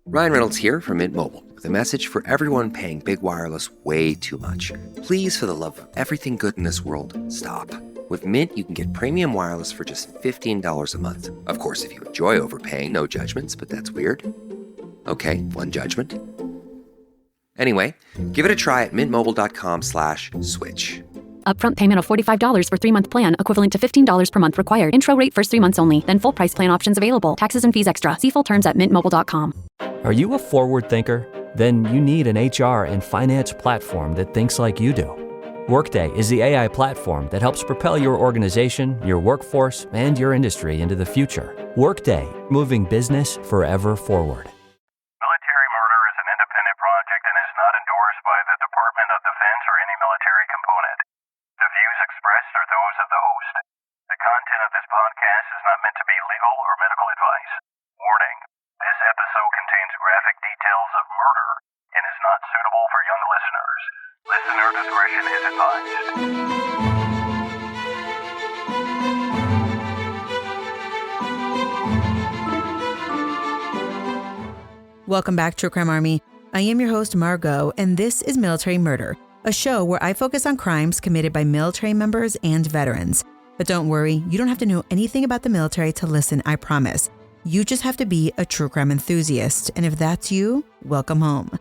Ryan Reynolds here from Mint Mobile with a message for everyone paying big wireless way too much. Please, for the love of everything good in this world, stop. With Mint, you can get premium wireless for just $15 a month. Of course, if you enjoy overpaying, no judgments, but that's weird. Okay, one judgment. Anyway, give it a try at mintmobile.com/switch. Upfront payment of $45 for 3-month plan, equivalent to $15 per month required. Intro rate first 3 months only, then full price plan options available. Taxes and fees extra. See full terms at mintmobile.com. Are you a forward thinker? Then you need an HR and finance platform that thinks like you do. Workday is the AI platform that helps propel your organization, your workforce, and your industry into the future. Workday, moving business forever forward. Military murder is an independent project and is not endorsed by the Department of Defense or any military component. The views expressed are those of the host. The content of this podcast is not meant to be legal or medical advice. Warning, this episode contains graphic details of murder and is not suitable for young listeners. Listener discretion is advised. Welcome back, True Crime Army. I am your host, Margot, and this is Military Murder, a show where I focus on crimes committed by military members and veterans. But don't worry, you don't have to know anything about the military to listen, I promise. You just have to be a true crime enthusiast, and if that's you, welcome home.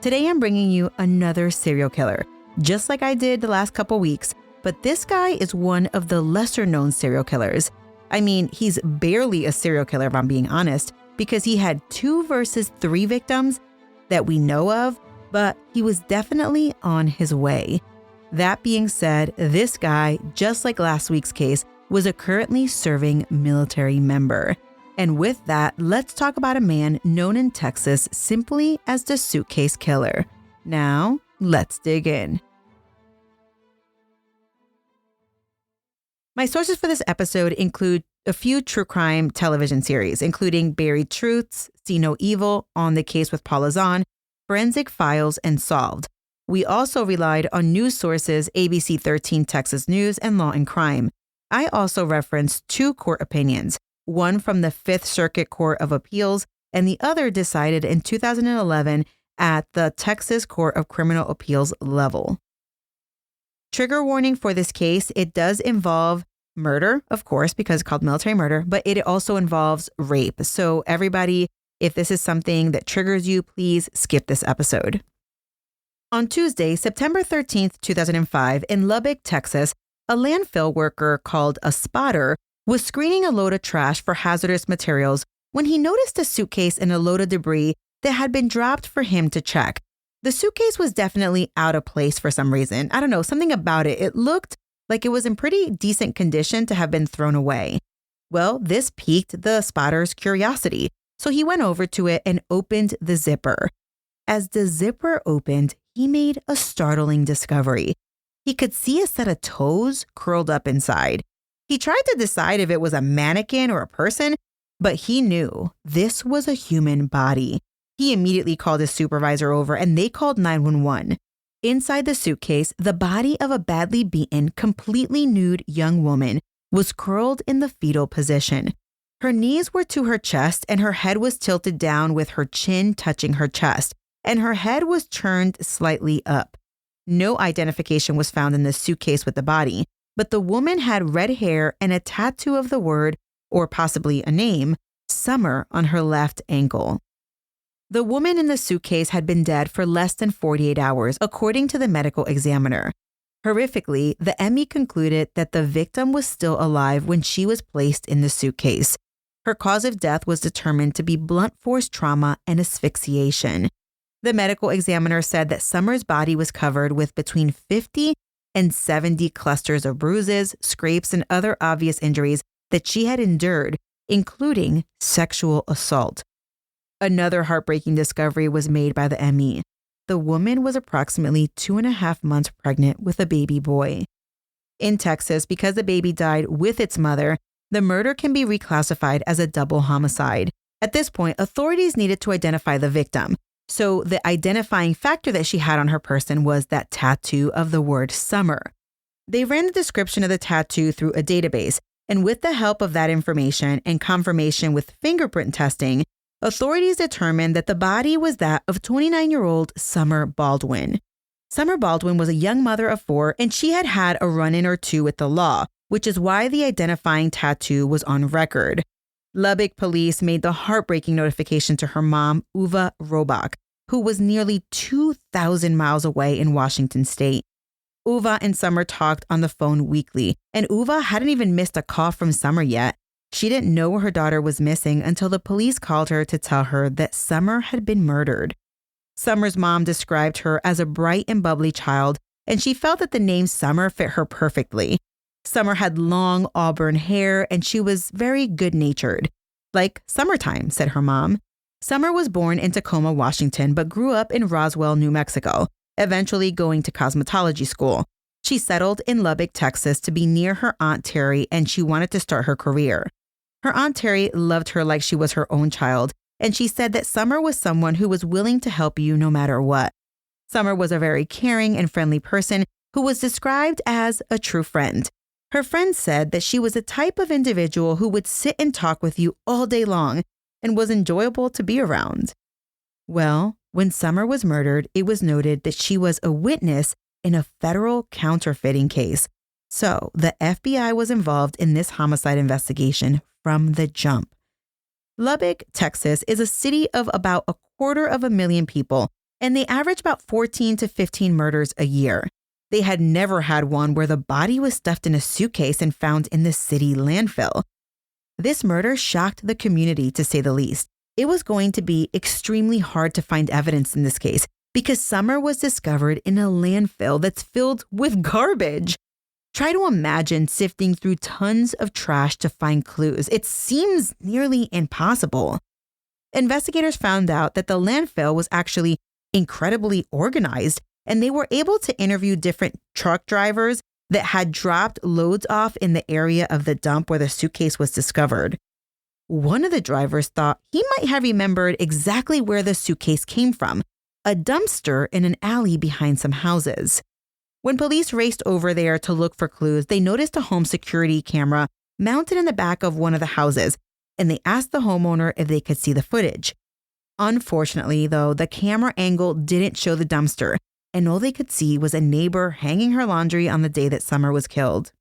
Today I'm bringing you another serial killer, just like I did the last couple weeks, but this guy is one of the lesser known serial killers. I mean, he's barely a serial killer if I'm being honest, because he had 2 versus 3 victims that we know of, but he was definitely on his way. That being said, this guy, just like last week's case, was a currently serving military member. And with that, let's talk about a man known in Texas simply as the Suitcase Killer. Now, let's dig in. My sources for this episode include a few true crime television series, including Buried Truths, See No Evil, On the Case with Paula Zahn, Forensic Files, and Solved. We also relied on news sources ABC 13 Texas News and Law and Crime. I also referenced 2 court opinions, one from the Fifth Circuit Court of Appeals and the other decided in 2011 at the Texas Court of Criminal Appeals level. Trigger warning for this case, it does involve murder, of course, because it's called military murder, but it also involves rape. So everybody, if this is something that triggers you, please skip this episode. On Tuesday, September 13th, 2005, in Lubbock, Texas, a landfill worker called a spotter was screening a load of trash for hazardous materials when he noticed a suitcase and a load of debris that had been dropped for him to check. The suitcase was definitely out of place for some reason. I don't know, something about it. It looked like it was in pretty decent condition to have been thrown away. Well, this piqued the spotter's curiosity, so he went over to it and opened the zipper. As the zipper opened, he made a startling discovery. He could see a set of toes curled up inside. He tried to decide if it was a mannequin or a person, but he knew this was a human body. He immediately called his supervisor over and they called 911. Inside the suitcase, the body of a badly beaten, completely nude young woman was curled in the fetal position. Her knees were to her chest and her head was tilted down with her chin touching her chest, and her head was turned slightly up. No identification was found in the suitcase with the body, but the woman had red hair and a tattoo of the word, or possibly a name, Summer on her left ankle. The woman in the suitcase had been dead for less than 48 hours, according to the medical examiner. Horrifically, the ME concluded that the victim was still alive when she was placed in the suitcase. Her cause of death was determined to be blunt force trauma and asphyxiation. The medical examiner said that Summer's body was covered with between 50 and 70 clusters of bruises, scrapes, and other obvious injuries that she had endured, including sexual assault. Another heartbreaking discovery was made by the ME. The woman was approximately 2.5 months pregnant with a baby boy. In Texas, because the baby died with its mother, the murder can be reclassified as a double homicide. At this point, authorities needed to identify the victim. So the identifying factor that she had on her person was that tattoo of the word summer. They ran the description of the tattoo through a database, and with the help of that information and confirmation with fingerprint testing, authorities determined that the body was that of 29-year-old Summer Baldwin. Summer Baldwin was a young mother of 4, and she had had a run-in or two with the law, which is why the identifying tattoo was on record. Lubbock police made the heartbreaking notification to her mom, Uva Robach, who was nearly 2,000 miles away in Washington state. Uva and Summer talked on the phone weekly, and Uva hadn't even missed a call from Summer yet. She didn't know her daughter was missing until the police called her to tell her that Summer had been murdered. Summer's mom described her as a bright and bubbly child, and she felt that the name Summer fit her perfectly. Summer had long auburn hair, and she was very good-natured. Like summertime, said her mom. Summer was born in Tacoma, Washington, but grew up in Roswell, New Mexico, eventually going to cosmetology school. She settled in Lubbock, Texas to be near her Aunt Terry, and she wanted to start her career. Her Aunt Terry loved her like she was her own child, and she said that Summer was someone who was willing to help you no matter what. Summer was a very caring and friendly person who was described as a true friend. Her friends said that she was a type of individual who would sit and talk with you all day long and was enjoyable to be around. Well, when Summer was murdered, it was noted that she was a witness in a federal counterfeiting case. So the FBI was involved in this homicide investigation from the jump. Lubbock, Texas is a city of about 250,000 people, and they average about 14 to 15 murders a year. They had never had one where the body was stuffed in a suitcase and found in the city landfill. This murder shocked the community, to say the least. It was going to be extremely hard to find evidence in this case because Summer was discovered in a landfill that's filled with garbage. Try to imagine sifting through tons of trash to find clues. It seems nearly impossible. Investigators found out that the landfill was actually incredibly organized, and they were able to interview different truck drivers that had dropped loads off in the area of the dump where the suitcase was discovered. One of the drivers thought he might have remembered exactly where the suitcase came from, a dumpster in an alley behind some houses. When police raced over there to look for clues, they noticed a home security camera mounted in the back of one of the houses, and they asked the homeowner if they could see the footage. Unfortunately, though, the camera angle didn't show the dumpster, and all they could see was a neighbor hanging her laundry on the day that Summer was killed.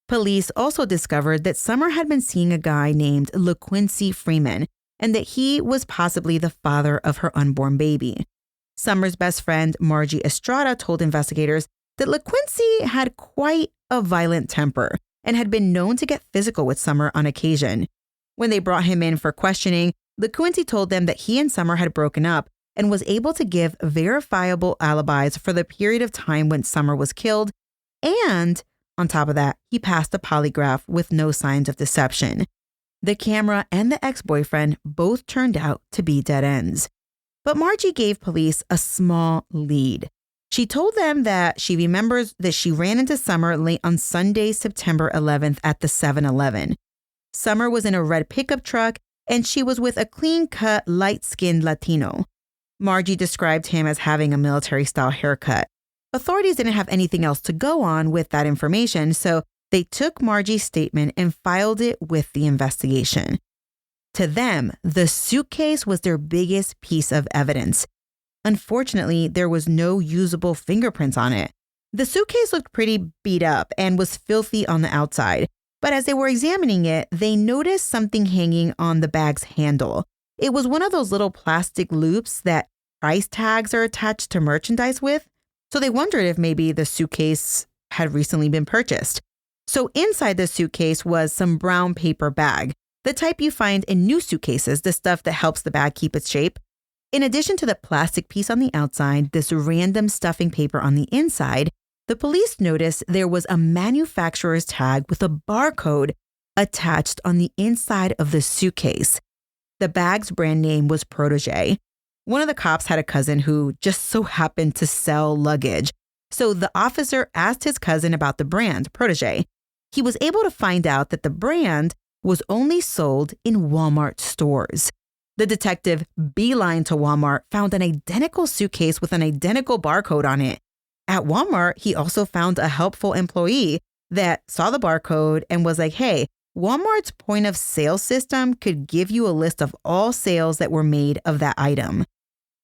Police also discovered that Summer had been seeing a guy named LaQuincy Freeman, and that he was possibly the father of her unborn baby. Summer's best friend, Margie Estrada, told investigators that LaQuincy had quite a violent temper and had been known to get physical with Summer on occasion. When they brought him in for questioning, LaQuincy told them that he and Summer had broken up and was able to give verifiable alibis for the period of time when Summer was killed, and on top of that, he passed a polygraph with no signs of deception. The camera and the ex-boyfriend both turned out to be dead ends. But Margie gave police a small lead. She told them that she remembers that she ran into Summer late on Sunday, September 11th at the 7-Eleven. Summer was in a red pickup truck, and she was with a clean-cut, light-skinned Latino. Margie described him as having a military-style haircut. Authorities didn't have anything else to go on with that information, so they took Margie's statement and filed it with the investigation. To them, the suitcase was their biggest piece of evidence. Unfortunately, there was no usable fingerprints on it. The suitcase looked pretty beat up and was filthy on the outside, but as they were examining it, they noticed something hanging on the bag's handle. It was one of those little plastic loops that price tags are attached to merchandise with, so they wondered if maybe the suitcase had recently been purchased. So inside the suitcase was some brown paper bag, the type you find in new suitcases, the stuff that helps the bag keep its shape. In addition to the plastic piece on the outside, this random stuffing paper on the inside, the police noticed there was a manufacturer's tag with a barcode attached on the inside of the suitcase. The bag's brand name was Protégé. One of the cops had a cousin who just so happened to sell luggage. So the officer asked his cousin about the brand, Protégé. He was able to find out that the brand was only sold in Walmart stores. The detective beelined to Walmart, found an identical suitcase with an identical barcode on it. At Walmart, he also found a helpful employee that saw the barcode and was like, hey, Walmart's point of sale system could give you a list of all sales that were made of that item.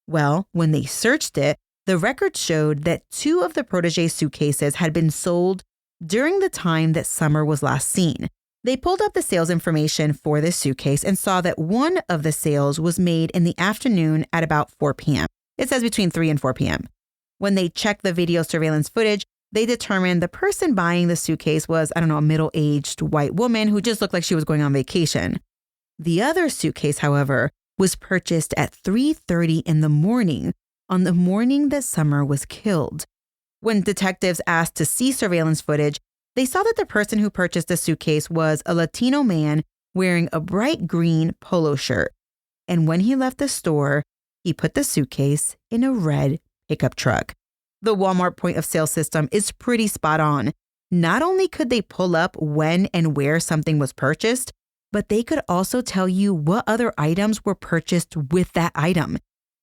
Well, when they searched it, the records showed that 2 of the protege suitcases had been sold during the time that Summer was last seen. They pulled up the sales information for this suitcase and saw that one of the sales was made in the afternoon at about 4 p.m. It says between 3 and 4 p.m. When they checked the video surveillance footage, they determined the person buying the suitcase was, a middle-aged white woman who just looked like she was going on vacation. The other suitcase, however, was purchased at 3:30 in the morning, on the morning that Summer was killed. When detectives asked to see surveillance footage, they saw that the person who purchased the suitcase was a Latino man wearing a bright green polo shirt. And when he left the store, he put the suitcase in a red pickup truck. The Walmart point of sale system is pretty spot on. Not only could they pull up when and where something was purchased, but they could also tell you what other items were purchased with that item.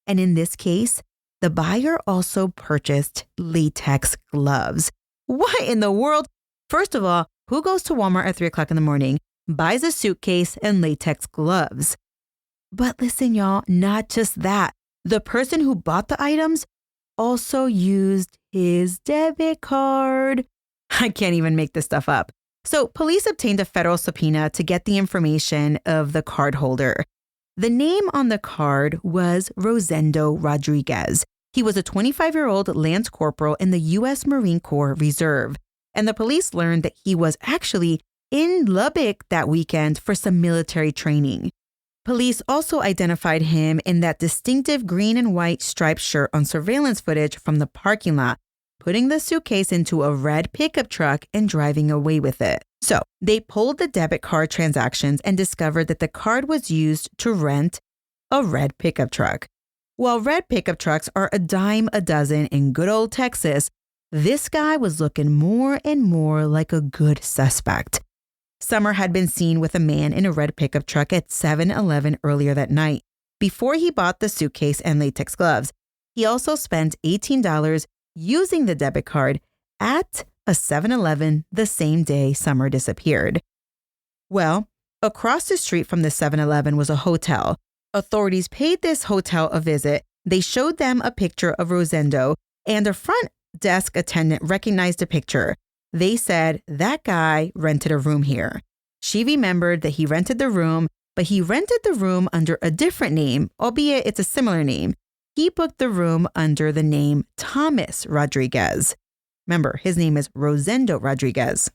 And in this case, the buyer also purchased latex gloves. What in the world? First of all, who goes to Walmart at 3 o'clock in the morning, buys a suitcase and latex gloves? But listen, y'all, not just that. The person who bought the items also used his debit card. I can't even make this stuff up. So police obtained a federal subpoena to get the information of the card holder. The name on the card was Rosendo Rodriguez. He was a 25-year-old Lance Corporal in the U.S. Marine Corps Reserve, and the police learned that he was actually in Lubbock that weekend for some military training. Police also identified him in that distinctive green and white striped shirt on surveillance footage from the parking lot, putting the suitcase into a red pickup truck and driving away with it. So they pulled the debit card transactions and discovered that the card was used to rent a red pickup truck. While red pickup trucks are a dime a dozen in good old Texas, this guy was looking more and more like a good suspect. Summer had been seen with a man in a red pickup truck at 7-Eleven earlier that night. Before he bought the suitcase and latex gloves, he also spent $18 using the debit card at a 7-Eleven the same day Summer disappeared. Well, across the street from the 7-Eleven was a hotel. Authorities paid this hotel a visit. They showed them a picture of Rosendo, and a front desk attendant recognized the picture. They said that guy rented a room here. She remembered that he rented the room, but he rented the room under a different name, albeit it's a similar name. He booked the room under the name Thomas Rodriguez. Remember, his name is Rosendo Rodriguez.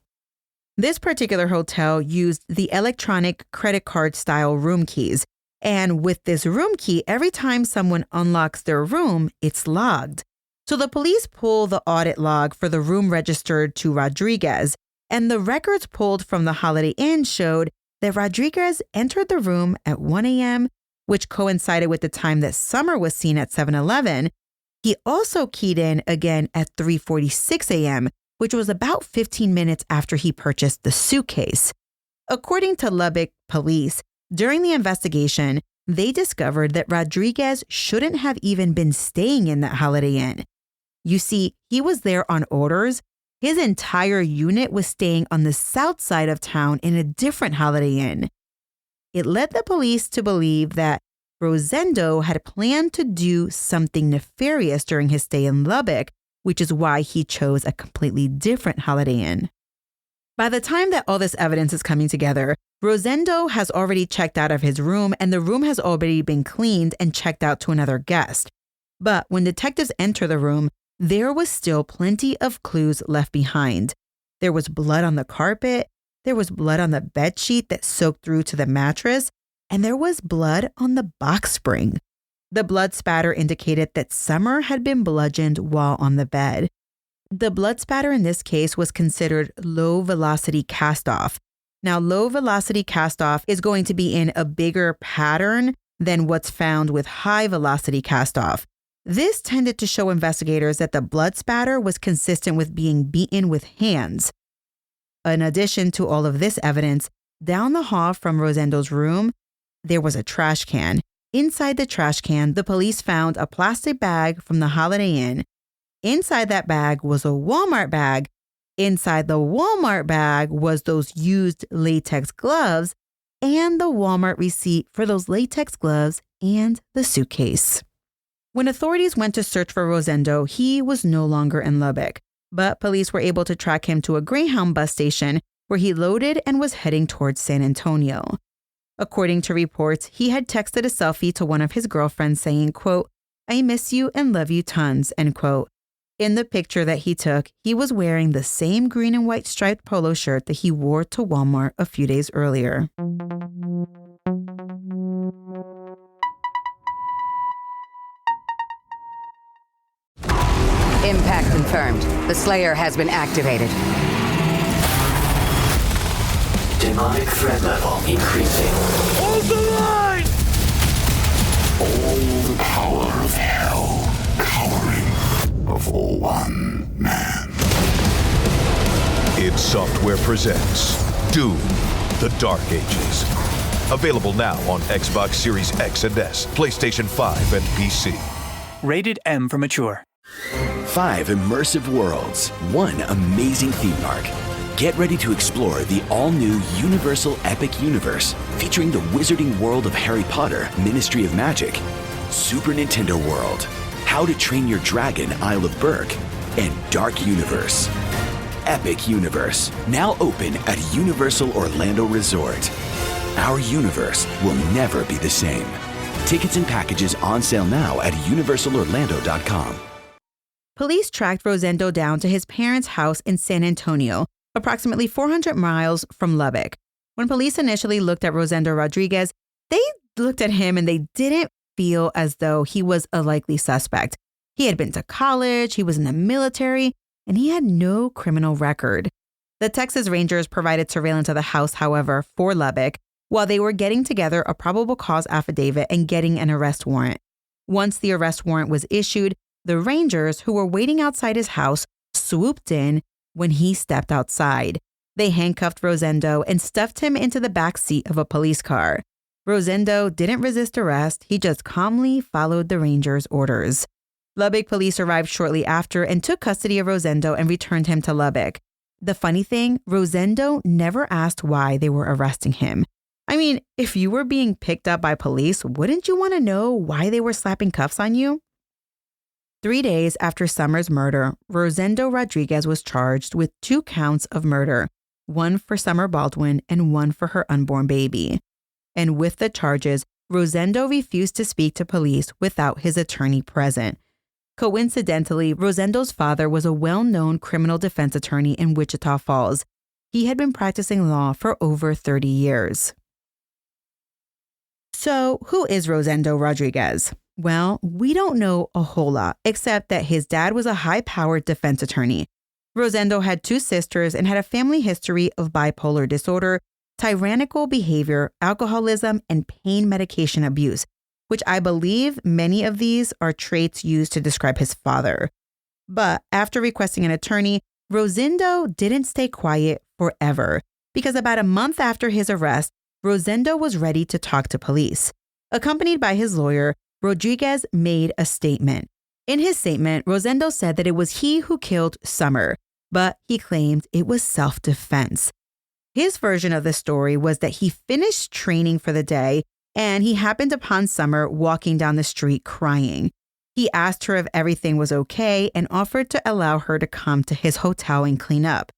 This particular hotel used the electronic credit card style room keys. And with this room key, every time someone unlocks their room, it's logged. So the police pull the audit log for the room registered to Rodriguez, and the records pulled from the Holiday Inn showed that Rodriguez entered the room at 1 a.m., which coincided with the time that Summer was seen at 7-Eleven. He also keyed in again at 3:46 a.m., which was about 15 minutes after he purchased the suitcase. According to Lubbock police, during the investigation, they discovered that Rodriguez shouldn't have even been staying in that Holiday Inn. You see, he was there on orders. His entire unit was staying on the south side of town in a different Holiday Inn. It led the police to believe that Rosendo had planned to do something nefarious during his stay in Lubbock, which is why he chose a completely different Holiday Inn. By the time that all this evidence is coming together, Rosendo has already checked out of his room, and the room has already been cleaned and checked out to another guest. But when detectives enter the room, there was still plenty of clues left behind. There was blood on the carpet, there was blood on the bedsheet that soaked through to the mattress, and there was blood on the box spring. The blood spatter indicated that Summer had been bludgeoned while on the bed. The blood spatter in this case was considered low-velocity cast-off. Now, low-velocity cast-off is going to be in a bigger pattern than what's found with high-velocity cast-off. This tended to show investigators that the blood spatter was consistent with being beaten with hands. In addition to all of this evidence, down the hall from Rosendo's room, there was a trash can. Inside the trash can, the police found a plastic bag from the Holiday Inn. Inside that bag was a Walmart bag. Inside the Walmart bag was those used latex gloves and the Walmart receipt for those latex gloves and the suitcase. When authorities went to search for Rosendo, he was no longer in Lubbock, but police were able to track him to a Greyhound bus station where he loaded and was heading towards San Antonio. According to reports, he had texted a selfie to one of his girlfriends saying, quote, "I miss you and love you tons," end quote. In the picture that he took, he was wearing the same green and white striped polo shirt that he wore to Walmart a few days earlier. Impact confirmed. The Slayer has been activated. Demonic threat level increasing. Hold the line! All the power of hell cowering before one man. id Software presents Doom, The Dark Ages. Available now on Xbox Series X and S, PlayStation 5, and PC. Rated M for mature. 5 immersive worlds, one amazing theme park. Get ready to explore the all-new Universal Epic Universe, featuring the wizarding world of Harry Potter, Ministry of Magic, Super Nintendo World, How to Train Your Dragon, Isle of Berk, and Dark Universe. Epic Universe, now open at Universal Orlando Resort. Our universe will never be the same. Tickets and packages on sale now at universalorlando.com. Police tracked Rosendo down to his parents' house in San Antonio, approximately 400 miles from Lubbock. When police initially looked at Rosendo Rodriguez, they looked at him and they didn't feel as though he was a likely suspect. He had been to college, he was in the military, and he had no criminal record. The Texas Rangers provided surveillance of the house, however, for Lubbock, while they were getting together a probable cause affidavit and getting an arrest warrant. Once the arrest warrant was issued, the Rangers, who were waiting outside his house, swooped in when he stepped outside. They handcuffed Rosendo and stuffed him into the back seat of a police car. Rosendo didn't resist arrest. He just calmly followed the Rangers' orders. Lubbock police arrived shortly after and took custody of Rosendo and returned him to Lubbock. The funny thing, Rosendo never asked why they were arresting him. I mean, if you were being picked up by police, wouldn't you want to know why they were slapping cuffs on you? 3 days after Summer's murder, Rosendo Rodriguez was charged with 2 counts of murder, one for Summer Baldwin and one for her unborn baby. And with the charges, Rosendo refused to speak to police without his attorney present. Coincidentally, Rosendo's father was a well-known criminal defense attorney in Wichita Falls. He had been practicing law for over 30 years. So, who is Rosendo Rodriguez? Well, we don't know a whole lot, except that his dad was a high-powered defense attorney. Rosendo had 2 sisters and had a family history of bipolar disorder, tyrannical behavior, alcoholism, and pain medication abuse, which I believe many of these are traits used to describe his father. But after requesting an attorney, Rosendo didn't stay quiet forever, because about a month after his arrest, Rosendo was ready to talk to police. Accompanied by his lawyer, Rodriguez made a statement. In his statement, Rosendo said that it was he who killed Summer, but he claimed it was self-defense. His version of the story was that he finished training for the day and he happened upon Summer walking down the street crying. He asked her if everything was okay and offered to allow her to come to his hotel and clean up.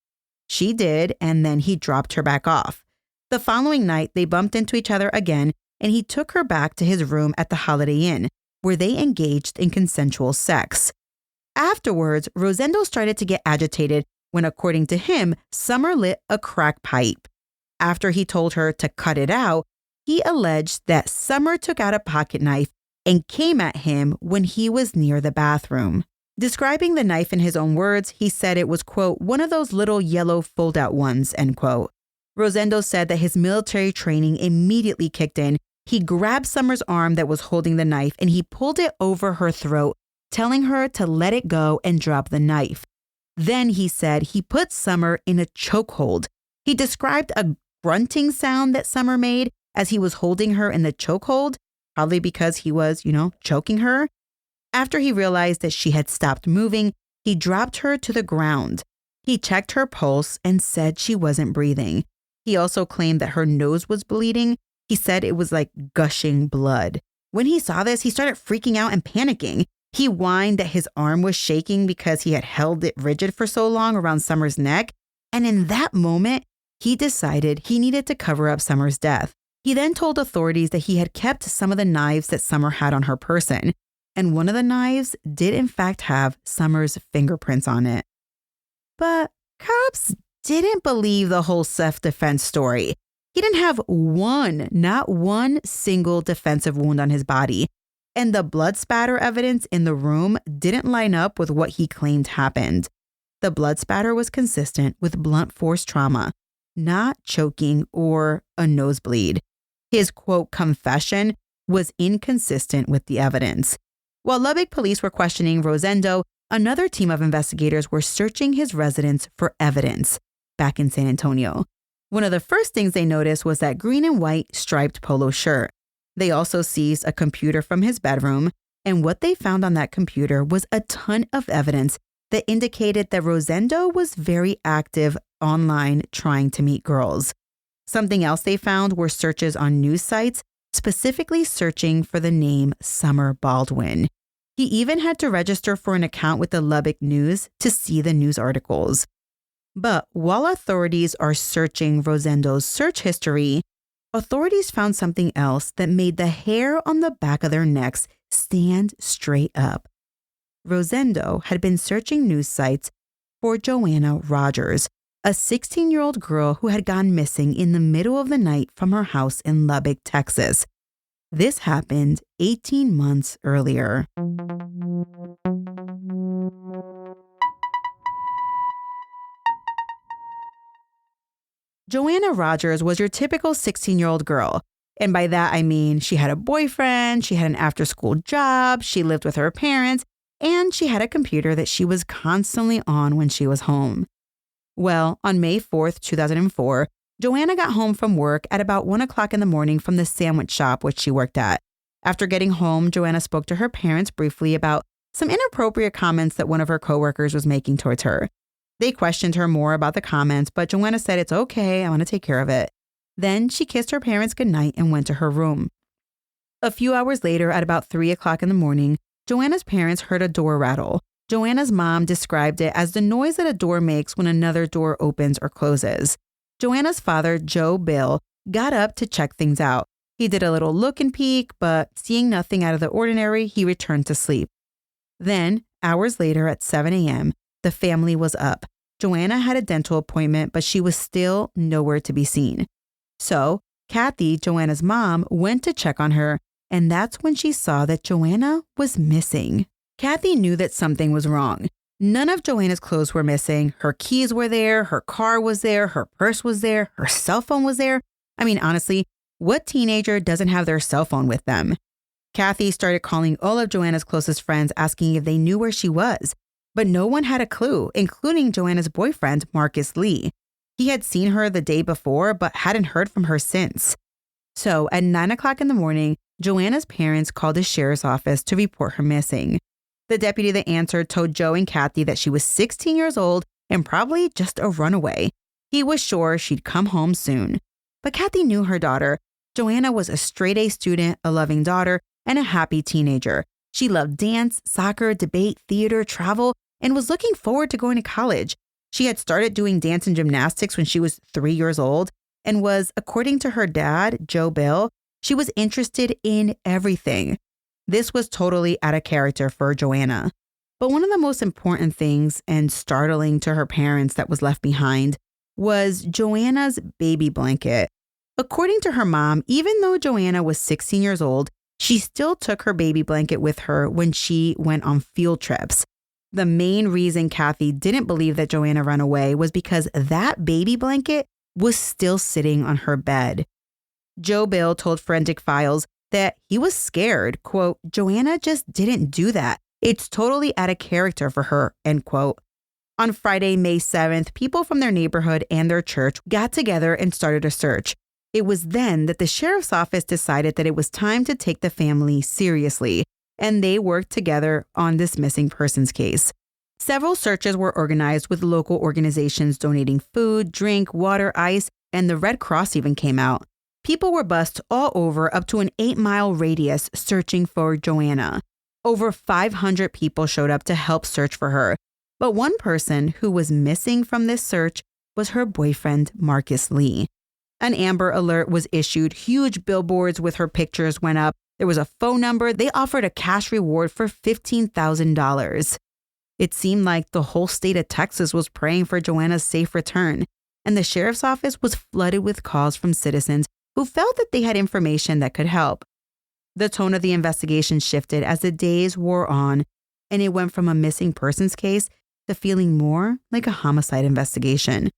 She did, and then he dropped her back off. The following night, they bumped into each other again, and he took her back to his room at the Holiday Inn, where they engaged in consensual sex. Afterwards, Rosendo started to get agitated when, according to him, Summer lit a crack pipe. After he told her to cut it out, he alleged that Summer took out a pocket knife and came at him when he was near the bathroom. Describing the knife in his own words, he said it was, quote, one of those little yellow fold-out ones, end quote. Rosendo said that his military training immediately kicked in. He grabbed Summer's arm that was holding the knife and he pulled it over her throat, telling her to let it go and drop the knife. Then he said he put Summer in a chokehold. He described a grunting sound that Summer made as he was holding her in the chokehold, probably because he was, choking her. After he realized that she had stopped moving, he dropped her to the ground. He checked her pulse and said she wasn't breathing. He also claimed that her nose was bleeding. He said it was like gushing blood. When he saw this, he started freaking out and panicking. He whined that his arm was shaking because he had held it rigid for so long around Summer's neck. And in that moment, he decided he needed to cover up Summer's death. He then told authorities that he had kept some of the knives that Summer had on her person. And one of the knives did in fact have Summer's fingerprints on it. But cops didn't believe the whole self-defense story. He didn't have not one single defensive wound on his body. And the blood spatter evidence in the room didn't line up with what he claimed happened. The blood spatter was consistent with blunt force trauma, not choking or a nosebleed. His, quote, confession was inconsistent with the evidence. While Lubbock police were questioning Rosendo, another team of investigators were searching his residence for evidence back in San Antonio. One of the first things they noticed was that green and white striped polo shirt. They also seized a computer from his bedroom, and what they found on that computer was a ton of evidence that indicated that Rosendo was very active online trying to meet girls. Something else they found were searches on news sites, specifically searching for the name Summer Baldwin. He even had to register for an account with the Lubbock News to see the news articles. But while authorities are searching Rosendo's search history, authorities found something else that made the hair on the back of their necks stand straight up. Rosendo had been searching news sites for Joanna Rogers, a 16-year-old girl who had gone missing in the middle of the night from her house in Lubbock, Texas. This happened 18 months earlier. Joanna Rogers was your typical 16-year-old girl. And by that, I mean she had a boyfriend, she had an after-school job, she lived with her parents, and she had a computer that she was constantly on when she was home. Well, on May 4th, 2004, Joanna got home from work at about 1 o'clock in the morning from the sandwich shop which she worked at. After getting home, Joanna spoke to her parents briefly about some inappropriate comments that one of her coworkers was making towards her. They questioned her more about the comments, but Joanna said, "It's okay, I want to take care of it." Then she kissed her parents goodnight and went to her room. A few hours later, at about 3 o'clock in the morning, Joanna's parents heard a door rattle. Joanna's mom described it as the noise that a door makes when another door opens or closes. Joanna's father, Joe Bill, got up to check things out. He did a little look and peek, but seeing nothing out of the ordinary, he returned to sleep. Then, hours later at 7 a.m., the family was up. Joanna had a dental appointment, but she was still nowhere to be seen. So, Kathy, Joanna's mom, went to check on her, and that's when she saw that Joanna was missing. Kathy knew that something was wrong. None of Joanna's clothes were missing. Her keys were there, her car was there, her purse was there, her cell phone was there. I mean, honestly, what teenager doesn't have their cell phone with them? Kathy started calling all of Joanna's closest friends asking if they knew where she was. But no one had a clue, including Joanna's boyfriend, Marcus Lee. He had seen her the day before, but hadn't heard from her since. So at 9 o'clock in the morning, Joanna's parents called the sheriff's office to report her missing. The deputy that answered told Joe and Kathy that she was 16 years old and probably just a runaway. He was sure she'd come home soon. But Kathy knew her daughter. Joanna was a straight-A student, a loving daughter, and a happy teenager. She loved dance, soccer, debate, theater, travel, and was looking forward to going to college. She had started doing dance and gymnastics when she was 3 years old and was, according to her dad, Joe Bill, she was interested in everything. This was totally out of character for Joanna. But one of the most important things and startling to her parents that was left behind was Joanna's baby blanket. According to her mom, even though Joanna was 16 years old, she still took her baby blanket with her when she went on field trips. The main reason Kathy didn't believe that Joanna ran away was because that baby blanket was still sitting on her bed. Joe Bill told Forensic Files that he was scared, quote, "Joanna just didn't do that. It's totally out of character for her," end quote. On Friday, May 7th, people from their neighborhood and their church got together and started a search. It was then that the sheriff's office decided that it was time to take the family seriously, and they worked together on this missing persons case. Several searches were organized with local organizations donating food, drink, water, ice, and the Red Cross even came out. People were bussed all over up to an 8-mile radius searching for Joanna. Over 500 people showed up to help search for her. But one person who was missing from this search was her boyfriend, Marcus Lee. An Amber Alert was issued. Huge billboards with her pictures went up. There was a phone number. They offered a cash reward for $15,000. It seemed like the whole state of Texas was praying for Joanna's safe return, and the sheriff's office was flooded with calls from citizens who felt that they had information that could help. The tone of the investigation shifted as the days wore on, and it went from a missing persons case to feeling more like a homicide investigation.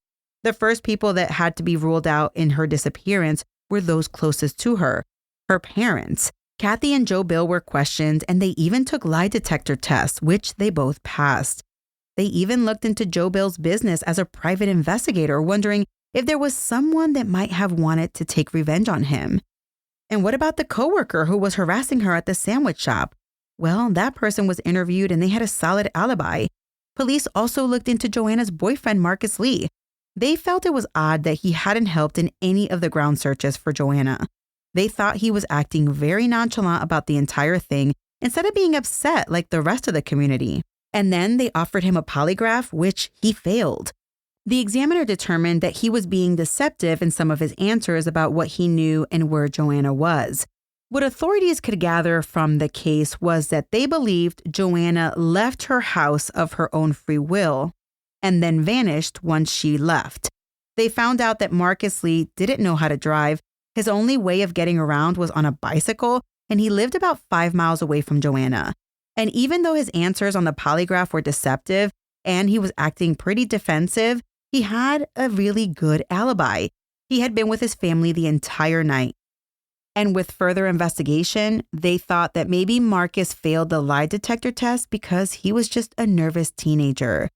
The first people that had to be ruled out in her disappearance were those closest to her, her parents. Kathy and Joe Bill were questioned, and they even took lie detector tests, which they both passed. They even looked into Joe Bill's business as a private investigator, wondering if there was someone that might have wanted to take revenge on him. And what about the coworker who was harassing her at the sandwich shop? Well, that person was interviewed and they had a solid alibi. Police also looked into Joanna's boyfriend, Marcus Lee. They felt it was odd that he hadn't helped in any of the ground searches for Joanna. They thought he was acting very nonchalant about the entire thing instead of being upset like the rest of the community. And then they offered him a polygraph, which he failed. The examiner determined that he was being deceptive in some of his answers about what he knew and where Joanna was. What authorities could gather from the case was that they believed Joanna left her house of her own free will and then vanished once she left. They found out that Marcus Lee didn't know how to drive. His only way of getting around was on a bicycle, and he lived about 5 miles away from Joanna. And even though his answers on the polygraph were deceptive and he was acting pretty defensive, he had a really good alibi. He had been with his family the entire night. And with further investigation, they thought that maybe Marcus failed the lie detector test because he was just a nervous teenager.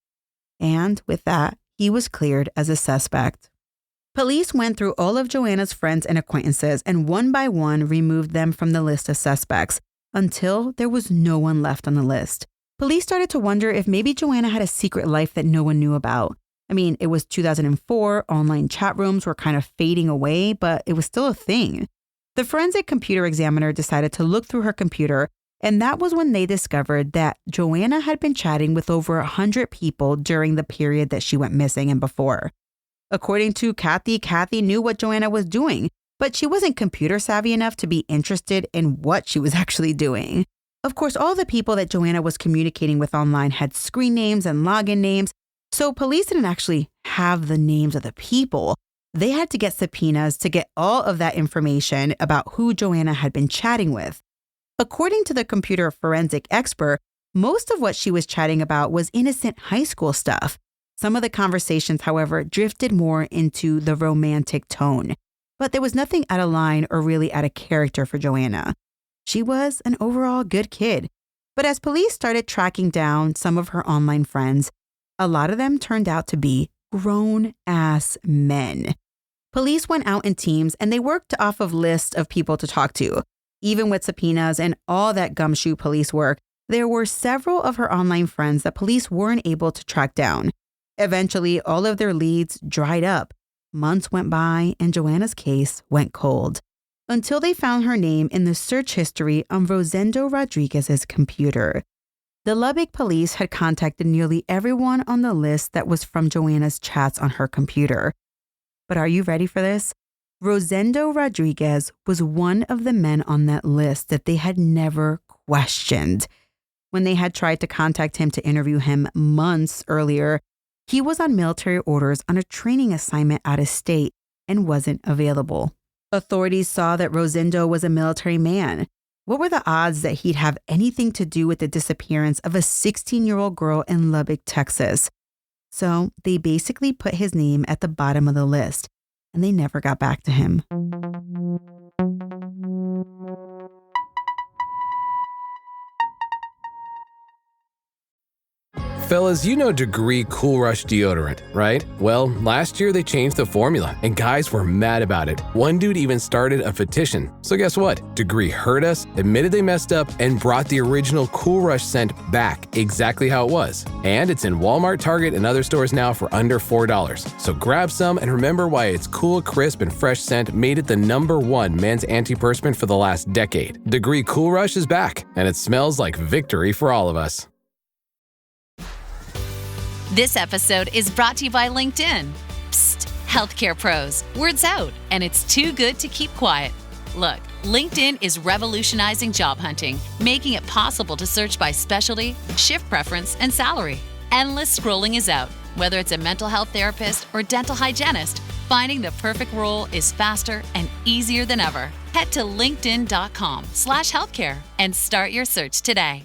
And with that, he was cleared as a suspect. Police went through all of Joanna's friends and acquaintances and one by one removed them from the list of suspects until there was no one left on the list. Police started to wonder if maybe Joanna had a secret life that no one knew about. I mean, it was 2004, online chat rooms were kind of fading away, but it was still a thing. The forensic computer examiner decided to look through her computer, and that was when they discovered that Joanna had been chatting with over 100 people during the period that she went missing and before. According to Kathy knew what Joanna was doing, but she wasn't computer savvy enough to be interested in what she was actually doing. Of course, all the people that Joanna was communicating with online had screen names and login names, so police didn't actually have the names of the people. They had to get subpoenas to get all of that information about who Joanna had been chatting with. According to the computer forensic expert, most of what she was chatting about was innocent high school stuff. Some of the conversations, however, drifted more into the romantic tone. But there was nothing out of line or really out of character for Joanna. She was an overall good kid. But as police started tracking down some of her online friends, a lot of them turned out to be grown-ass men. Police went out in teams and they worked off of lists of people to talk to. Even with subpoenas and all that gumshoe police work, there were several of her online friends that police weren't able to track down. Eventually, all of their leads dried up. Months went by and Joanna's case went cold until they found her name in the search history on Rosendo Rodriguez's computer. The Lubbock police had contacted nearly everyone on the list that was from Joanna's chats on her computer. But are you ready for this? Rosendo Rodriguez was one of the men on that list that they had never questioned. When they had tried to contact him to interview him months earlier, he was on military orders on a training assignment out of state and wasn't available. Authorities saw that Rosendo was a military man. What were the odds that he'd have anything to do with the disappearance of a 16-year-old girl in Lubbock, Texas? So they basically put his name at the bottom of the list, and they never got back to him. Fellas, you know Degree Cool Rush deodorant, right? Well, last year they changed the formula, and guys were mad about it. One dude even started a petition. So guess what? Degree heard us, admitted they messed up, and brought the original Cool Rush scent back exactly how it was. And it's in Walmart, Target, and other stores now for under $4. So grab some and remember why its cool, crisp, and fresh scent made it the #1 men's antiperspirant for the last decade. Degree Cool Rush is back, and it smells like victory for all of us. This episode is brought to you by LinkedIn. Psst, healthcare pros, word's out, and it's too good to keep quiet. Look, LinkedIn is revolutionizing job hunting, making it possible to search by specialty, shift preference, and salary. Endless scrolling is out. Whether it's a mental health therapist or dental hygienist, finding the perfect role is faster and easier than ever. Head to linkedin.com/healthcare and start your search today.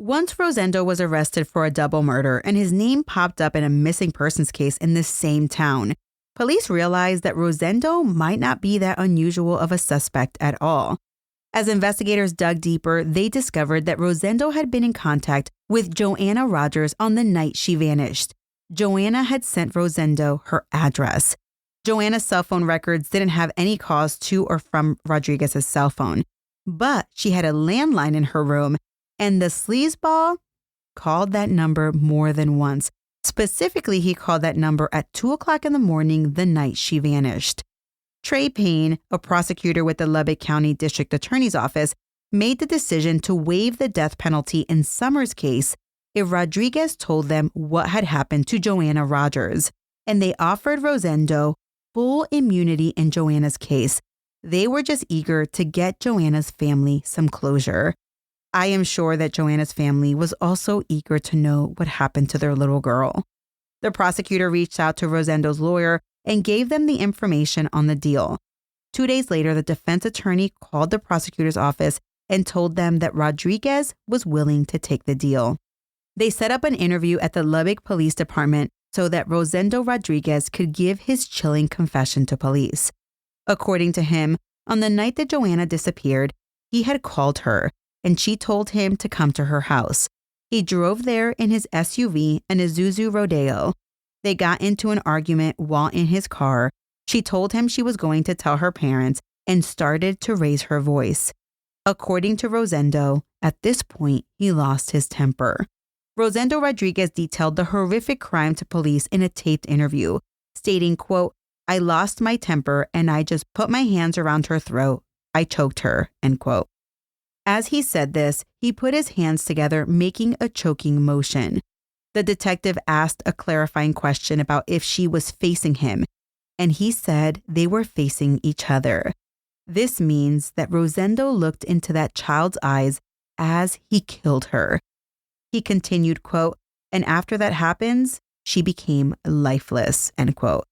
Once Rosendo was arrested for a double murder and his name popped up in a missing persons case in the same town, police realized that Rosendo might not be that unusual of a suspect at all. As investigators dug deeper, they discovered that Rosendo had been in contact with Joanna Rogers on the night she vanished. Joanna had sent Rosendo her address. Joanna's cell phone records didn't have any calls to or from Rodriguez's cell phone, but she had a landline in her room, and the sleazeball called that number more than once. Specifically, he called that number at 2 o'clock in the morning the night she vanished. Trey Payne, a prosecutor with the Lubbock County District Attorney's Office, made the decision to waive the death penalty in Summer's case if Rodriguez told them what had happened to Joanna Rogers, and they offered Rosendo full immunity in Joanna's case. They were just eager to get Joanna's family some closure. I am sure that Joanna's family was also eager to know what happened to their little girl. The prosecutor reached out to Rosendo's lawyer and gave them the information on the deal. 2 days later, the defense attorney called the prosecutor's office and told them that Rodriguez was willing to take the deal. They set up an interview at the Lubbock Police Department so that Rosendo Rodriguez could give his chilling confession to police. According to him, on the night that Joanna disappeared, he had called her, and she told him to come to her house. He drove there in his SUV and Isuzu Rodeo. They got into an argument while in his car. She told him she was going to tell her parents and started to raise her voice. According to Rosendo, at this point, he lost his temper. Rosendo Rodriguez detailed the horrific crime to police in a taped interview, stating, quote, "I lost my temper and I just put my hands around her throat. I choked her," end quote. As he said this, he put his hands together, making a choking motion. The detective asked a clarifying question about if she was facing him, and he said they were facing each other. This means that Rosendo looked into that child's eyes as he killed her. He continued, quote, "And after that happens, she became lifeless," end quote.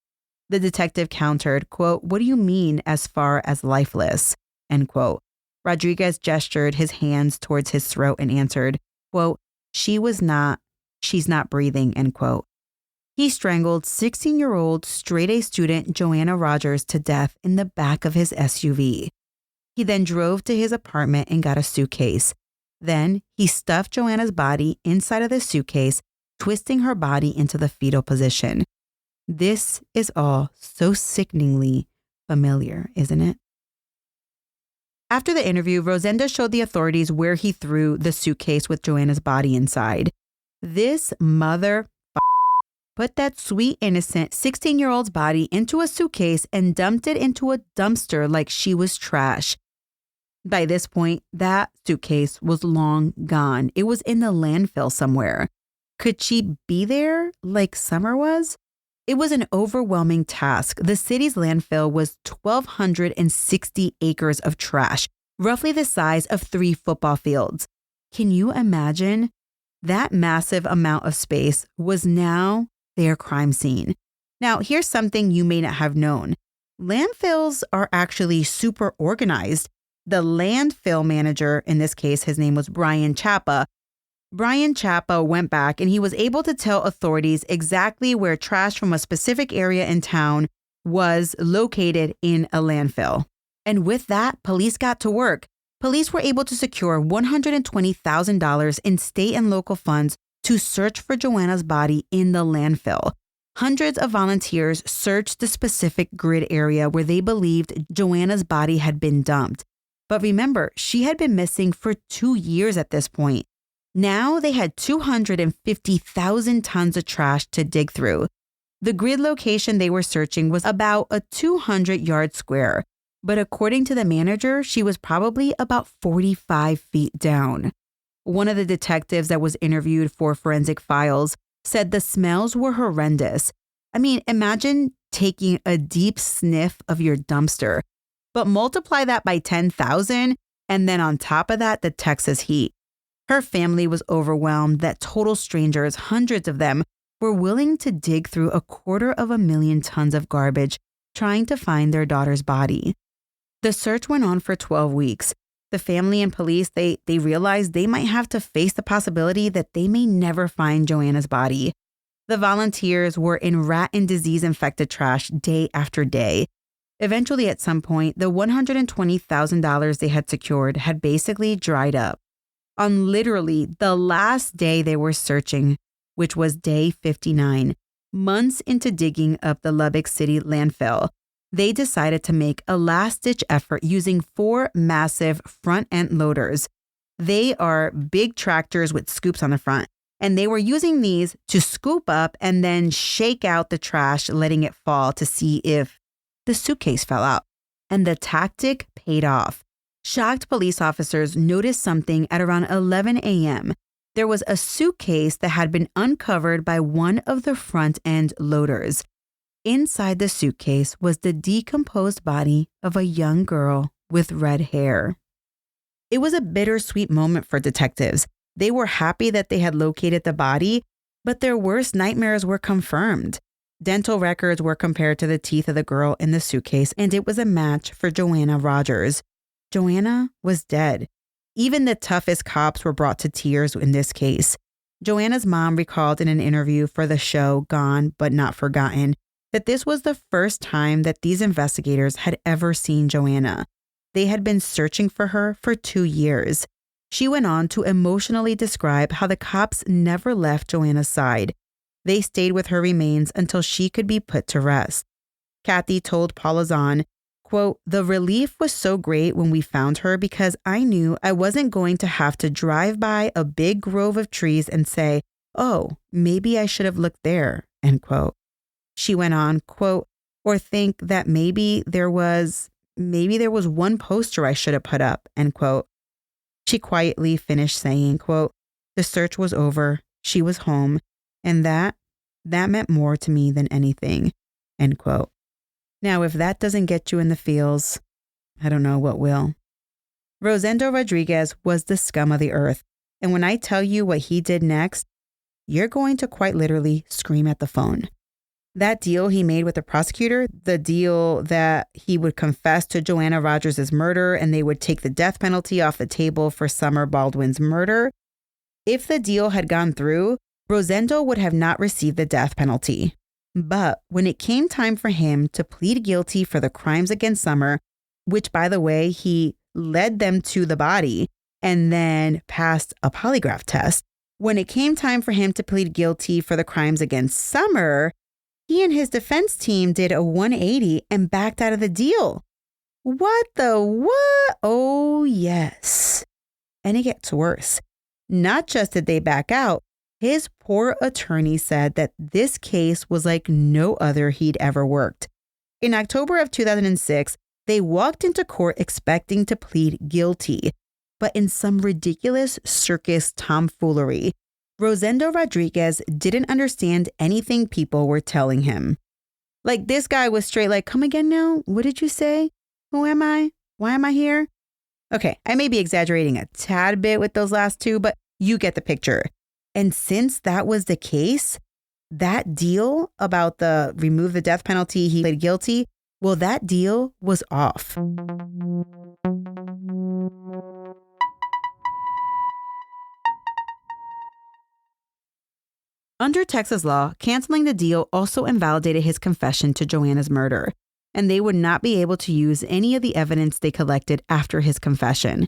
The detective countered, quote, "What do you mean as far as lifeless?" end quote. Rodriguez gestured his hands towards his throat and answered, quote, she's not breathing," end quote. He strangled 16-year-old straight-A student Joanna Rogers to death in the back of his SUV. He then drove to his apartment and got a suitcase. Then he stuffed Joanna's body inside of the suitcase, twisting her body into the fetal position. This is all so sickeningly familiar, isn't it? After the interview, Rosendo showed the authorities where he threw the suitcase with Joanna's body inside. This mother put that sweet, innocent 16-year-old's body into a suitcase and dumped it into a dumpster like she was trash. By this point, that suitcase was long gone. It was in the landfill somewhere. Could she be there like Summer was? It was an overwhelming task. The city's landfill was 1,260 acres of trash, roughly the size of 3 football fields. Can you imagine? That massive amount of space was now their crime scene. Now, here's something you may not have known. Landfills are actually super organized. The landfill manager, in this case, his name was Brian Chapa. Brian Chapa went back and he was able to tell authorities exactly where trash from a specific area in town was located in a landfill. And with that, police got to work. Police were able to secure $120,000 in state and local funds to search for Joanna's body in the landfill. Hundreds of volunteers searched the specific grid area where they believed Joanna's body had been dumped. But remember, she had been missing for 2 years at this point. Now they had 250,000 tons of trash to dig through. The grid location they were searching was about a 200-yard square, but according to the manager, she was probably about 45 feet down. One of the detectives that was interviewed for Forensic Files said the smells were horrendous. I mean, imagine taking a deep sniff of your dumpster, but multiply that by 10,000, and then on top of that, the Texas heat. Her family was overwhelmed that total strangers, hundreds of them, were willing to dig through 250,000 tons of garbage trying to find their daughter's body. The search went on for 12 weeks. The family and police, they realized they might have to face the possibility that they may never find Joanna's body. The volunteers were in rat and disease-infected trash day after day. Eventually, at some point, the $120,000 they had secured had basically dried up. On literally the last day they were searching, which was day 59, months into digging up the Lubbock City landfill, they decided to make a last-ditch effort using 4 massive front-end loaders. They are big tractors with scoops on the front, and they were using these to scoop up and then shake out the trash, letting it fall to see if the suitcase fell out. And the tactic paid off. Shocked police officers noticed something at around 11 a.m. There was a suitcase that had been uncovered by one of the front-end loaders. Inside the suitcase was the decomposed body of a young girl with red hair. It was a bittersweet moment for detectives. They were happy that they had located the body, but their worst nightmares were confirmed. Dental records were compared to the teeth of the girl in the suitcase, and it was a match for Joanna Rogers. Joanna was dead. Even the toughest cops were brought to tears in this case. Joanna's mom recalled in an interview for the show Gone But Not Forgotten that this was the first time that these investigators had ever seen Joanna. They had been searching for her for 2 years. She went on to emotionally describe how the cops never left Joanna's side. They stayed with her remains until she could be put to rest. Kathy told Paula Zahn, quote, "The relief was so great when we found her because I knew I wasn't going to have to drive by a big grove of trees and say, oh, maybe I should have looked there," end quote. She went on, quote, "or think that maybe there was one poster I should have put up," end quote. She quietly finished saying, quote, "The search was over, she was home, and that meant more to me than anything," end quote. Now, if that doesn't get you in the feels, I don't know what will. Rosendo Rodriguez was the scum of the earth, and when I tell you what he did next, you're going to quite literally scream at the phone. That deal he made with the prosecutor, the deal that he would confess to Joanna Rogers' murder and they would take the death penalty off the table for Summer Baldwin's murder, if the deal had gone through, Rosendo would have not received the death penalty. But when it came time for him to plead guilty for the crimes against Summer, which, by the way, he led them to the body and then passed a polygraph test, when it came time for him to plead guilty for the crimes against Summer, he and his defense team did a 180 and backed out of the deal. What the what? Oh, yes. And it gets worse. Not just did they back out, his poor attorney said that this case was like no other he'd ever worked. In October of 2006, they walked into court expecting to plead guilty, but in some ridiculous circus tomfoolery, Rosendo Rodriguez didn't understand anything people were telling him. Like, this guy was straight like, "Come again now? What did you say? Who am I? Why am I here?" Okay, I may be exaggerating a tad bit with those last two, but you get the picture. And since that was the case, that deal about the remove the death penalty, he pled guilty, well, that deal was off. Under Texas law, canceling the deal also invalidated his confession to Joanna's murder, and they would not be able to use any of the evidence they collected after his confession.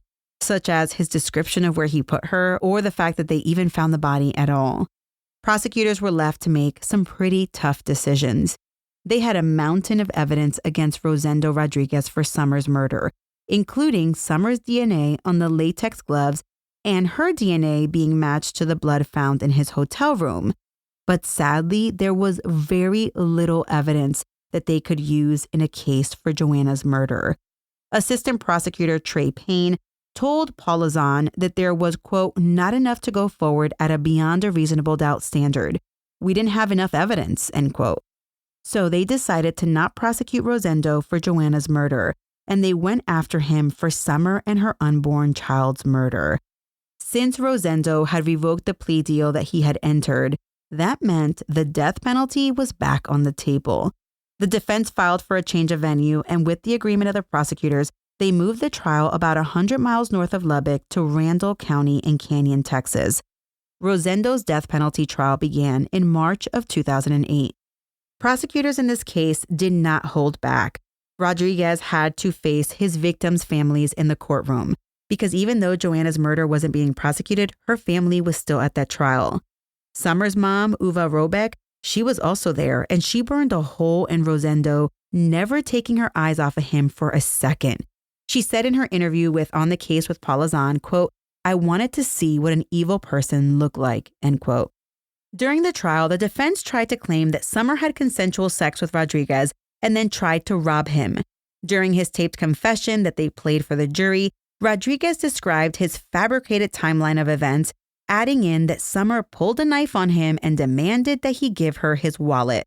such as his description of where he put her or the fact that they even found the body at all. Prosecutors were left to make some pretty tough decisions. They had a mountain of evidence against Rosendo Rodriguez for Summer's murder, including Summer's DNA on the latex gloves and her DNA being matched to the blood found in his hotel room. But sadly, there was very little evidence that they could use in a case for Joanna's murder. Assistant Prosecutor Trey Payne told Paula Zahn that there was, quote, not enough to go forward at a beyond a reasonable doubt standard. We didn't have enough evidence, end quote. So they decided to not prosecute Rosendo for Joanna's murder, and they went after him for Summer and her unborn child's murder. Since Rosendo had revoked the plea deal that he had entered, that meant the death penalty was back on the table. The defense filed for a change of venue, and with the agreement of the prosecutors, they moved the trial about 100 miles north of Lubbock to Randall County in Canyon, Texas. Rosendo's death penalty trial began in March of 2008. Prosecutors in this case did not hold back. Rodriguez had to face his victims' families in the courtroom, because even though Joanna's murder wasn't being prosecuted, her family was still at that trial. Summer's mom, Uva Robeck, she was also there, and she burned a hole in Rosendo, never taking her eyes off of him for a second. She said in her interview with On the Case with Paula Zahn, quote, I wanted to see what an evil person looked like, end quote. During the trial, the defense tried to claim that Summer had consensual sex with Rodriguez and then tried to rob him. During his taped confession that they played for the jury, Rodriguez described his fabricated timeline of events, adding in that Summer pulled a knife on him and demanded that he give her his wallet.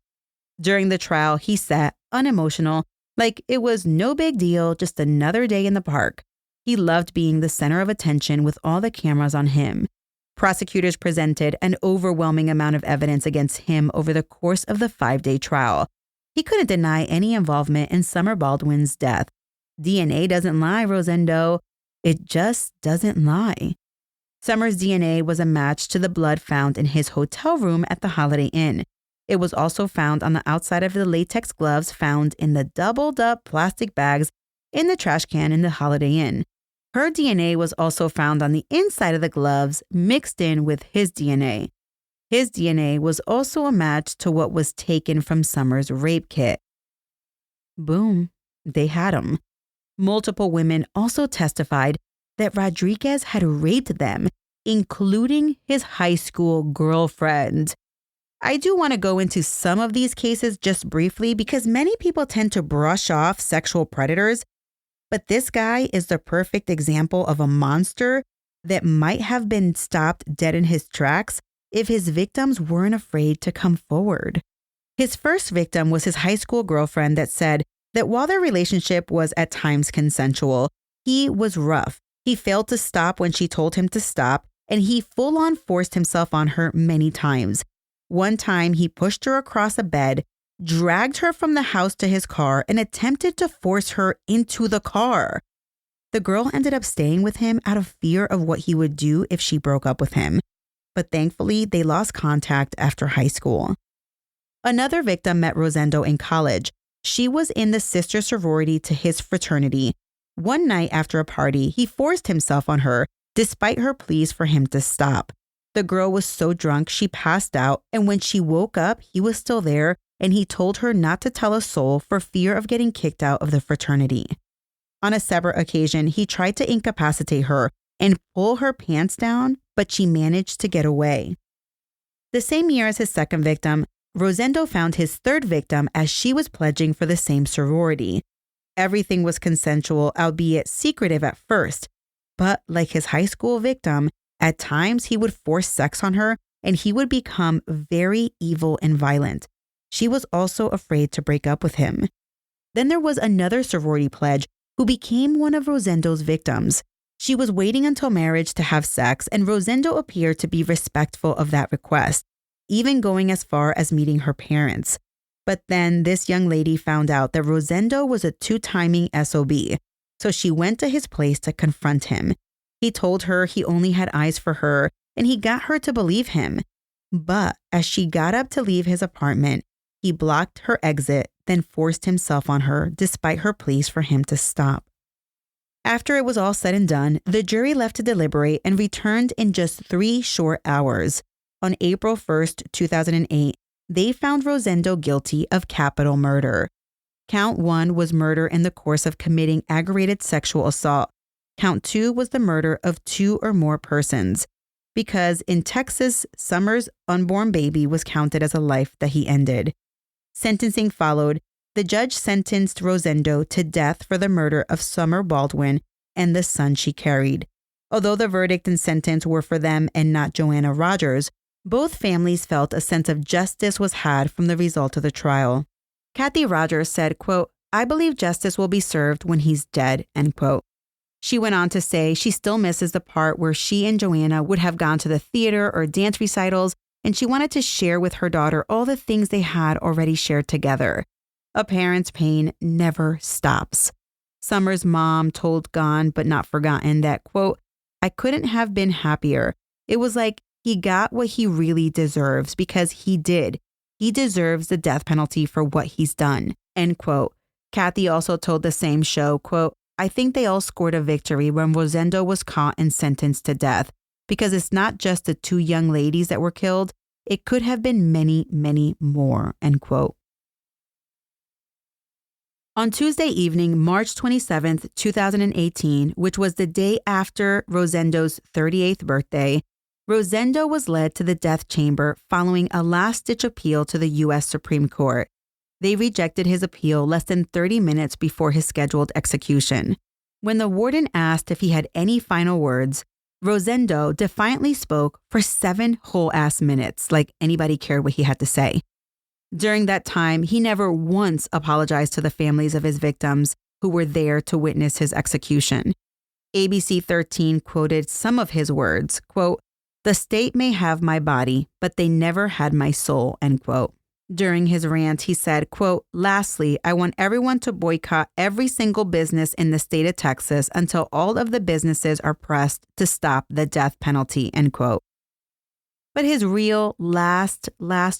During the trial, he sat unemotional, like it was no big deal, just another day in the park. He loved being the center of attention with all the cameras on him. Prosecutors presented an overwhelming amount of evidence against him over the course of the 5-day trial. He couldn't deny any involvement in Summer Baldwin's death. DNA doesn't lie, Rosendo. It just doesn't lie. Summer's DNA was a match to the blood found in his hotel room at the Holiday Inn. It was also found on the outside of the latex gloves found in the doubled up plastic bags in the trash can in the Holiday Inn. Her DNA was also found on the inside of the gloves, mixed in with his DNA. His DNA was also a match to what was taken from Summer's rape kit. Boom, they had him. Multiple women also testified that Rodriguez had raped them, including his high school girlfriend. I do want to go into some of these cases just briefly because many people tend to brush off sexual predators, but this guy is the perfect example of a monster that might have been stopped dead in his tracks if his victims weren't afraid to come forward. His first victim was his high school girlfriend that said that while their relationship was at times consensual, he was rough. He failed to stop when she told him to stop, and he full-on forced himself on her many times. One time, he pushed her across a bed, dragged her from the house to his car, and attempted to force her into the car. The girl ended up staying with him out of fear of what he would do if she broke up with him. But thankfully, they lost contact after high school. Another victim met Rosendo in college. She was in the sister sorority to his fraternity. One night after a party, he forced himself on her, despite her pleas for him to stop. The girl was so drunk she passed out, and when she woke up, he was still there, and he told her not to tell a soul for fear of getting kicked out of the fraternity. On a separate occasion, he tried to incapacitate her and pull her pants down, but she managed to get away. The same year as his second victim, Rosendo found his third victim as she was pledging for the same sorority. Everything was consensual, albeit secretive at first, but like his high school victim, at times he would force sex on her and he would become very evil and violent. She was also afraid to break up with him. Then there was another sorority pledge who became one of Rosendo's victims. She was waiting until marriage to have sex, and Rosendo appeared to be respectful of that request, even going as far as meeting her parents. But then this young lady found out that Rosendo was a two-timing SOB, so she went to his place to confront him. He told her he only had eyes for her, and he got her to believe him. But as she got up to leave his apartment, he blocked her exit, then forced himself on her despite her pleas for him to stop. After it was all said and done, the jury left to deliberate and returned in just 3 short hours. On April 1st, 2008, they found Rosendo guilty of capital murder. Count 1 was murder in the course of committing aggravated sexual assault. Count 2 was the murder of 2 or more persons. Because in Texas, Summer's unborn baby was counted as a life that he ended. Sentencing followed. The judge sentenced Rosendo to death for the murder of Summer Baldwin and the son she carried. Although the verdict and sentence were for them and not Joanna Rogers, both families felt a sense of justice was had from the result of the trial. Kathy Rogers said, quote, "I believe justice will be served when he's dead," end quote. She went on to say she still misses the part where she and Joanna would have gone to the theater or dance recitals, and she wanted to share with her daughter all the things they had already shared together. A parent's pain never stops. Summer's mom told Gone But Not Forgotten that, quote, "I couldn't have been happier. It was like he got what he really deserves because he did. He deserves the death penalty for what he's done," end quote. Kathy also told the same show, quote, "I think they all scored a victory when Rosendo was caught and sentenced to death because it's not just the 2 young ladies that were killed. It could have been many, many more," end quote. On Tuesday evening, March 27th, 2018, which was the day after Rosendo's 38th birthday, Rosendo was led to the death chamber following a last-ditch appeal to the U.S. Supreme Court. They rejected his appeal less than 30 minutes before his scheduled execution. When the warden asked if he had any final words, Rosendo defiantly spoke for 7 whole-ass minutes, like anybody cared what he had to say. During that time, he never once apologized to the families of his victims who were there to witness his execution. ABC 13 quoted some of his words, quote, "The state may have my body, but they never had my soul," end quote. During his rant, he said, quote, "Lastly, I want everyone to boycott every single business in the state of Texas until all of the businesses are pressed to stop the death penalty," end quote. But his real last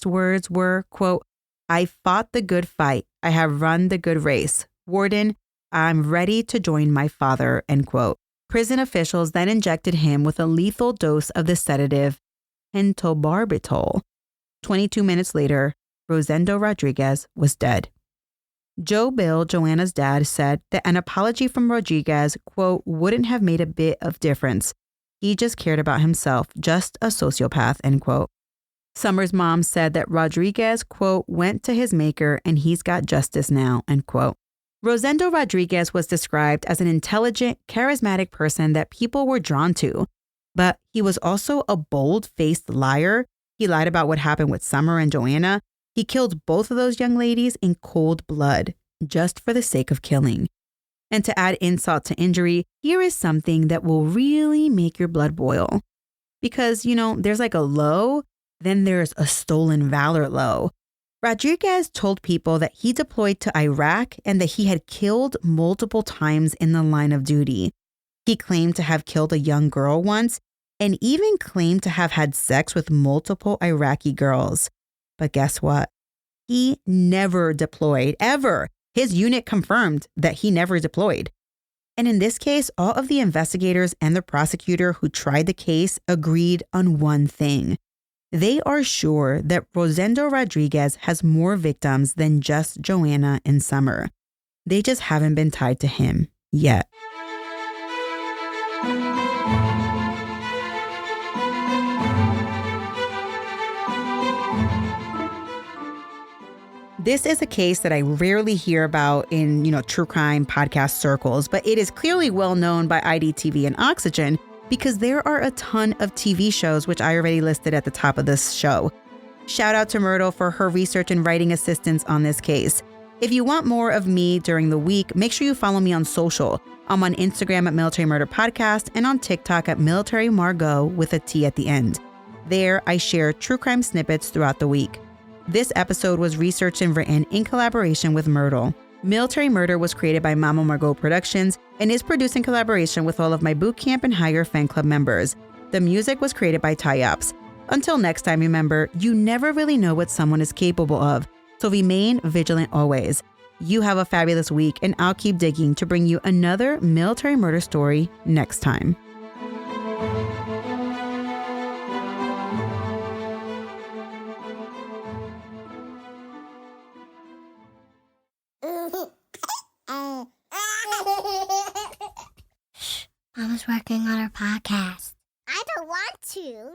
words were, quote, "I fought the good fight. I have run the good race. Warden, I'm ready to join my father," end quote. Prison officials then injected him with a lethal dose of the sedative pentobarbital. 22 minutes later, Rosendo Rodriguez was dead. Joe Bill, Joanna's dad, said that an apology from Rodriguez, quote, "wouldn't have made a bit of difference. He just cared about himself, just a sociopath," end quote. Summer's mom said that Rodriguez, quote, "went to his maker and he's got justice now," end quote. Rosendo Rodriguez was described as an intelligent, charismatic person that people were drawn to, but he was also a bold-faced liar. He lied about what happened with Summer and Joanna. He killed both of those young ladies in cold blood, just for the sake of killing. And to add insult to injury, here is something that will really make your blood boil. Because, there's like a low, then there's a stolen valor low. Rodriguez told people that he deployed to Iraq and that he had killed multiple times in the line of duty. He claimed to have killed a young girl once and even claimed to have had sex with multiple Iraqi girls. But guess what? He never deployed, ever. His unit confirmed that he never deployed. And in this case, all of the investigators and the prosecutor who tried the case agreed on one thing. They are sure that Rosendo Rodriguez has more victims than just Joanna and Summer. They just haven't been tied to him yet. This is a case that I rarely hear about in, true crime podcast circles, but it is clearly well known by IDTV and Oxygen because there are a ton of TV shows, which I already listed at the top of this show. Shout out to Myrtle for her research and writing assistance on this case. If you want more of me during the week, make sure you follow me on social. I'm on Instagram at Military Murder Podcast and on TikTok at Military Margot with a T at the end. There, I share true crime snippets throughout the week. This episode was researched and written in collaboration with Myrtle. Military Murder was created by Mama Margot Productions and is produced in collaboration with all of my boot camp and higher fan club members. The music was created by Ty-Ups. Until next time, remember, you never really know what someone is capable of, so remain vigilant always. You have a fabulous week, and I'll keep digging to bring you another military murder story next time. Mama's working on her podcast. I don't want to.